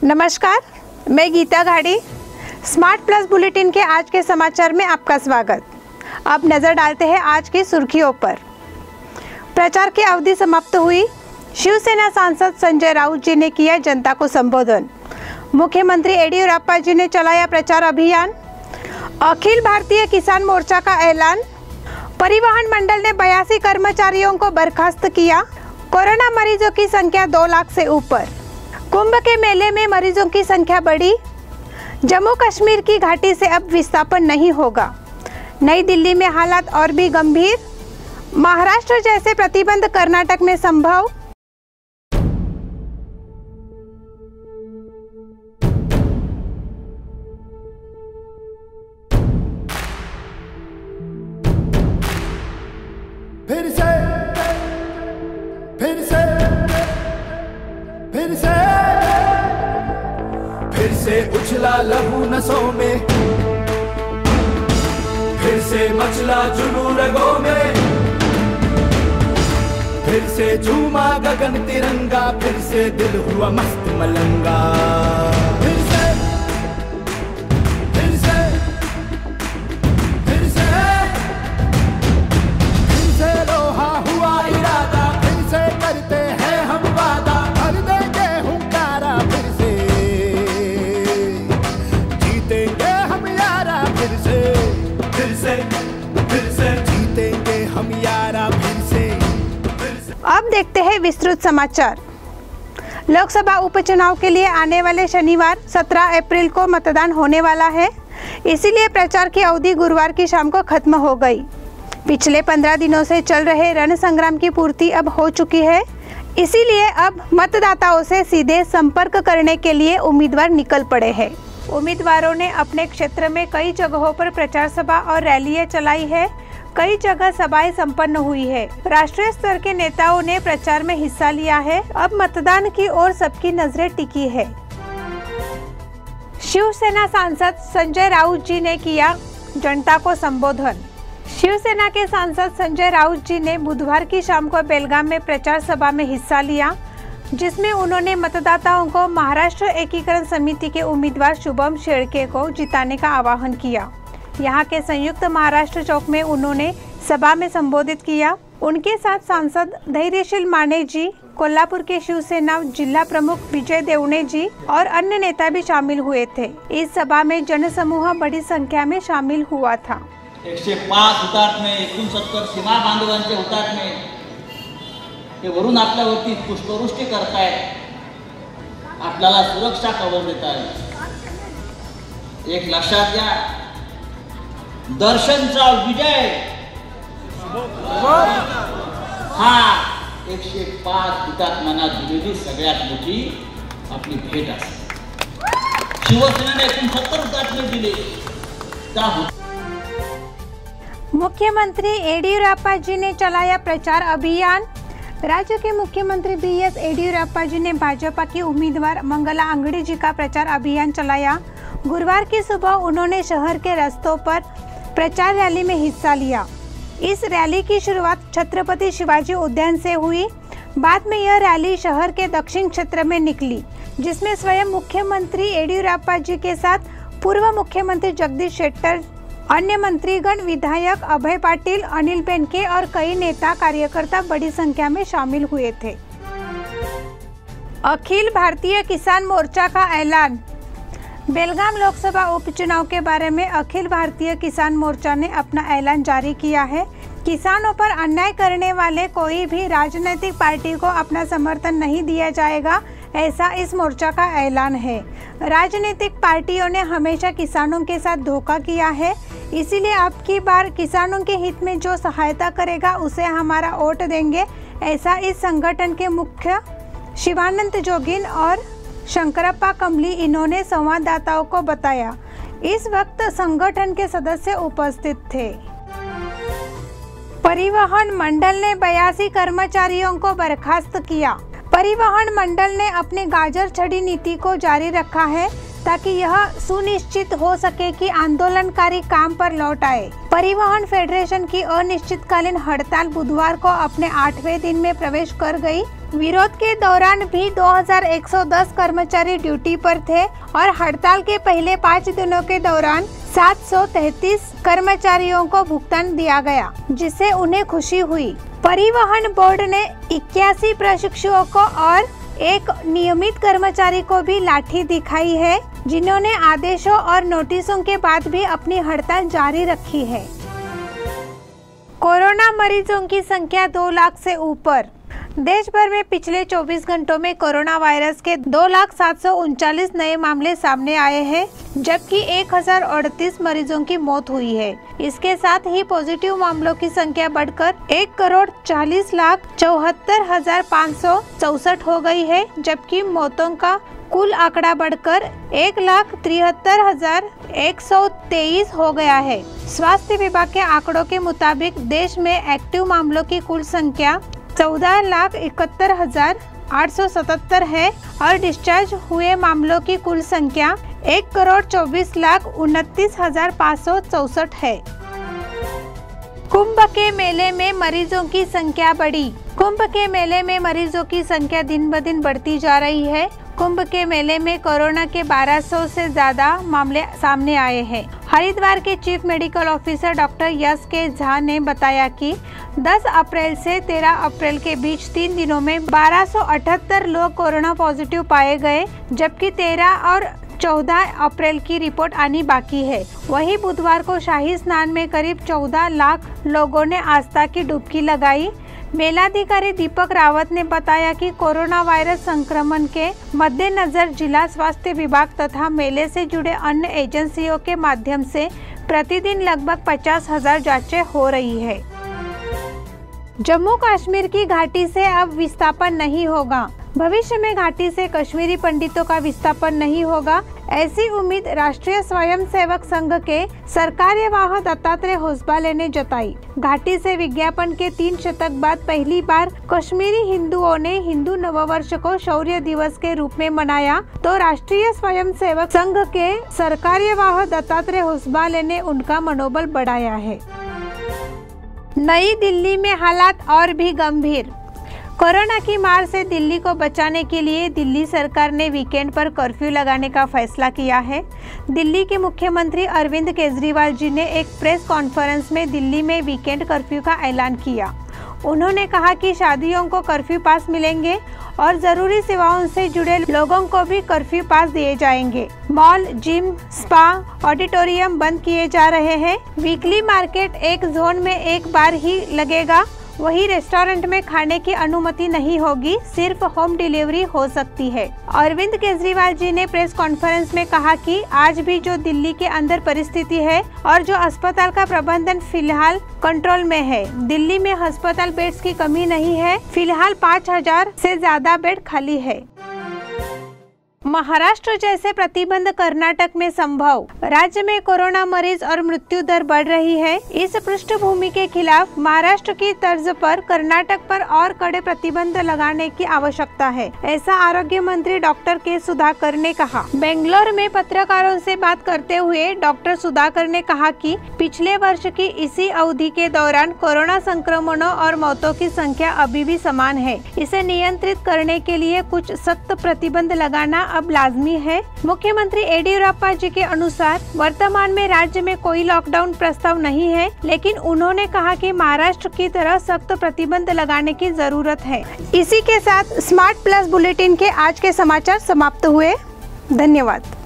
नमस्कार, मैं Gita घाड़ी। Smart plus bulletin के आज के समाचार में आपका स्वागत। अब नजर डालते हैं आज की सुर्खियों पर। प्रचार की अवधि समाप्त हुई। शिवसेना सांसद संजय राउत जी ने किया जनता को संबोधन। मुख्यमंत्री येडियुरप्पा जी ने चलाया प्रचार अभियान। अखिल भारतीय किसान मोर्चा का ऐलान। परिवहन मंडल ने 82 कर्मचारियों को बर्खास्त किया। कोरोना मरीजों की संख्या 2 लाख से ऊपर। कुंभ के मेले में मरीजों की संख्या बढ़ी। जम्मू कश्मीर की घाटी से अब विस्थापन नहीं होगा। नई दिल्ली में हालात और भी गंभीर। महाराष्ट्र जैसे प्रतिबंध कर्नाटक में संभव। फिर से उछला लहू नसों में, फिर से मचला जुनून रगों में, फिर से झूमा गगन तिरंगा, फिर से दिल हुआ मस्त मलंगा। फिर से फिर से फिर से फिर से लोहा हुआ इरादा, फिर से करते हैं हम वादा, भर देंगे हुंकारा, फिर से जीतेंगे हम यारा, फिर से जीतेंगे हम यारा, फिर से। अब देखते हैं विस्तृत समाचार। लोकसभा उपचुनाव के लिए आने वाले शनिवार 17 अप्रैल को मतदान होने वाला है। इसीलिए प्रचार की अवधि गुरुवार की शाम को खत्म हो गई। पिछले 15 दिनों से चल रहे रण संग्राम की पूर्ति अब हो चुकी है। इसीलिए अब मतदाताओं से सीधे संपर्क करने के लिए उम्मीदवार निकल पड़े हैं। उम्मीदवारों ने अपने क्षेत्र में कई जगहों पर प्रचार सभा और रैलियां चलाई है। कई जगह सभाएं संपन्न हुई है। राष्ट्रीय स्तर के नेताओं ने प्रचार में हिस्सा लिया है। अब मतदान की ओर सबकी नजरें टिकी है। शिवसेना सांसद संजय राउत जी ने किया जनता को संबोधन। शिवसेना के सांसद संजय राउत जी ने बुधवार की शाम को बेलगाम में प्रचार सभा में हिस्सा लिया, जिसमें उन्होंने मतदाताओं को महाराष्ट्र एकीकरण समिति के उम्मीदवार शुभम शेळके को जिताने का आह्वान किया। यहाँ के संयुक्त महाराष्ट्र चौक में उन्होंने सभा में संबोधित किया। उनके साथ सांसद धैर्यशील माने जी, कोल्हापुर के शिवसेना जिला प्रमुख विजय देवणे जी और अन्य नेता भी शामिल हुए थे। इस सभा में जनसमूह बड़ी संख्या में शामिल हुआ था। 105 हुतात्मे, 69 सीमा बांधवांचे हुतात्मे हे वरून आपल्यावरती पुष्पवृष्टी करतायत, आपल्याला सुरक्षा कवच देतायत। एक लक्षात घ्या, दर्शनचा विजय हा 105 हुतात्म्यांना दिलेली सगळ्यात मोठी आपली भेट असते। शिवसेनेने 69 हुतात्मे दिले। मुख्यमंत्री येडियुरप्पा जी ने चलाया प्रचार अभियान। राज्य के मुख्यमंत्री BS येडियुरप्पा जी ने भाजपा की उम्मीदवार मंगला अंगड़ी जी का प्रचार अभियान चलाया। गुरुवार की सुबह उन्होंने शहर के रास्तों पर प्रचार रैली में हिस्सा लिया। इस रैली की शुरुआत छत्रपति शिवाजी उद्यान से हुई। बाद में यह रैली शहर के दक्षिण क्षेत्र में निकली, जिसमें स्वयं मुख्यमंत्री येडियुरप्पा जी के साथ पूर्व मुख्यमंत्री जगदीश शेट्टर, अन्य मंत्रीगण, विधायक अभय पाटिल, अनिल बेनके और कई नेता कार्यकर्ता बड़ी संख्या में शामिल हुए थे। अखिल भारतीय किसान मोर्चा का ऐलान। बेलगाम लोकसभा उपचुनाव के बारे में अखिल भारतीय किसान मोर्चा ने अपना ऐलान जारी किया है। किसानों पर अन्याय करने वाले कोई भी राजनीतिक पार्टी को अपना समर्थन नहीं दिया जाएगा, ऐसा इस मोर्चा का ऐलान है। राजनीतिक पार्टियों ने हमेशा किसानों के साथ धोखा किया है, इसीलिए अब की बार किसानों के हित में जो सहायता करेगा उसे हमारा वोट देंगे, ऐसा इस संगठन के मुख्य शिवानंद जोगिन और शंकरप्पा कमली इन्होंने संवाददाताओं को बताया। इस वक्त संगठन के सदस्य उपस्थित थे। परिवहन मंडल ने 82 कर्मचारियों को बर्खास्त किया। परिवहन मंडल ने अपनी गाजर छड़ी नीति को जारी रखा है, ताकि यह सुनिश्चित हो सके कि आंदोलनकारी काम पर लौट आए। परिवहन फेडरेशन की अनिश्चितकालीन हड़ताल बुधवार को अपने 8वें दिन में प्रवेश कर गई। विरोध के दौरान भी 2110 कर्मचारी ड्यूटी पर थे और हड़ताल के पहले 5 दिनों के दौरान 733 कर्मचारियों को भुगतान दिया गया, जिससे उन्हें खुशी हुई। परिवहन बोर्ड ने 81 प्रशिक्षुओं को और एक नियमित कर्मचारी को भी लाठी दिखाई है, जिन्होंने आदेशों और नोटिसों के बाद भी अपनी हड़ताल जारी रखी है। कोरोना मरीजों की संख्या 2 लाख से ऊपर। देश भर में पिछले 24 घंटों में कोरोना वायरस के 2,739 नए मामले सामने आए हैं, जबकि 1038 मरीजों की मौत हुई है। इसके साथ ही पॉजिटिव मामलों की संख्या बढ़कर 1,40,74,564 हो गई है, जबकि मौतों का कुल आंकड़ा बढ़कर 1,73,123 हो गया है। स्वास्थ्य विभाग के आंकड़ों के मुताबिक देश में एक्टिव मामलों की कुल संख्या 14,71,877 है और डिस्चार्ज हुए मामलों की कुल संख्या 1,24,29,564 है। कुंभ के मेले में मरीजों की संख्या बढ़ी। कुंभ के मेले में मरीजों की संख्या दिन ब दिन बढ़ती जा रही है। कुंभ के मेले में कोरोना के 1200 से ज्यादा मामले सामने आए हैं। हरिद्वार के चीफ मेडिकल ऑफिसर डॉक्टर यश के झा ने बताया कि 10 अप्रैल से 13 अप्रैल के बीच 3 दिनों में 1278 लोग कोरोना पॉजिटिव पाए गए, जबकि 13 और 14 अप्रैल की रिपोर्ट आनी बाकी है। वहीं बुधवार को शाही स्नान में करीब 14 लाख लोगों ने आस्था की डुबकी लगाई। मेलाधिकारी दीपक रावत ने बताया कि कोरोना वायरस संक्रमण के मद्देनजर जिला स्वास्थ्य विभाग तथा मेले से जुड़े अन्य एजेंसियों के माध्यम से प्रतिदिन लगभग 50,000 जांचें हो रही है। जम्मू कश्मीर की घाटी से अब विस्थापन नहीं होगा। भविष्य में घाटी से कश्मीरी पंडितों का विस्थापन नहीं होगा, ऐसी उम्मीद राष्ट्रीय स्वयंसेवक संघ के सरकार्यवाह दत्तात्रेय होसबाले ने जताई। घाटी से विज्ञापन के 3 दशक बाद पहली बार कश्मीरी हिंदुओं ने हिंदू नववर्ष को शौर्य दिवस के रूप में मनाया, तो राष्ट्रीय स्वयंसेवक संघ के सरकार्यवाह दत्तात्रेय होसबाले ने उनका मनोबल बढ़ाया है। नई दिल्ली में हालात और भी गंभीर। कोरोना की मार से दिल्ली को बचाने के लिए दिल्ली सरकार ने वीकेंड पर कर्फ्यू लगाने का फैसला किया है। दिल्ली के मुख्यमंत्री अरविंद केजरीवाल जी ने एक प्रेस कॉन्फ्रेंस में दिल्ली में वीकेंड कर्फ्यू का ऐलान किया। उन्होंने कहा कि शादियों को कर्फ्यू पास मिलेंगे और जरूरी सेवाओं से जुड़े लोगों को भी कर्फ्यू पास दिए जाएंगे। मॉल, जिम, स्पा, ऑडिटोरियम बंद किए जा रहे हैं। वीकली मार्केट एक जोन में एक बार ही लगेगा। वही रेस्टोरेंट में खाने की अनुमति नहीं होगी, सिर्फ होम डिलीवरी हो सकती है। अरविंद केजरीवाल जी ने प्रेस कॉन्फ्रेंस में कहा कि आज भी जो दिल्ली के अंदर परिस्थिति है और जो अस्पताल का प्रबंधन फिलहाल कंट्रोल में है। दिल्ली में अस्पताल बेड्स की कमी नहीं है। फिलहाल 5,000 से ज्यादा बेड खाली है। महाराष्ट्र जैसे प्रतिबंध कर्नाटक में संभव। राज्य में कोरोना मरीज और मृत्यु दर बढ़ रही है। इस पृष्ठभूमि के खिलाफ महाराष्ट्र की तर्ज पर कर्नाटक पर और कड़े प्रतिबंध लगाने की आवश्यकता है, ऐसा आरोग्य मंत्री डॉक्टर के सुधाकर ने कहा। बेंगलोर में पत्रकारों से बात करते हुए डॉक्टर सुधाकर ने कहा कि पिछले वर्ष की इसी अवधि के दौरान कोरोना संक्रमणों और मौतों की संख्या अभी भी समान है। इसे नियंत्रित करने के लिए कुछ सख्त प्रतिबंध लगाना अब लाजमी है। मुख्यमंत्री येडियुरप्पा जी के अनुसार वर्तमान में राज्य में कोई लॉकडाउन प्रस्ताव नहीं है, लेकिन उन्होंने कहा कि महाराष्ट्र की तरह सख्त प्रतिबंध लगाने की जरूरत है। इसी के साथ स्मार्ट प्लस बुलेटिन के आज के समाचार समाप्त हुए। धन्यवाद।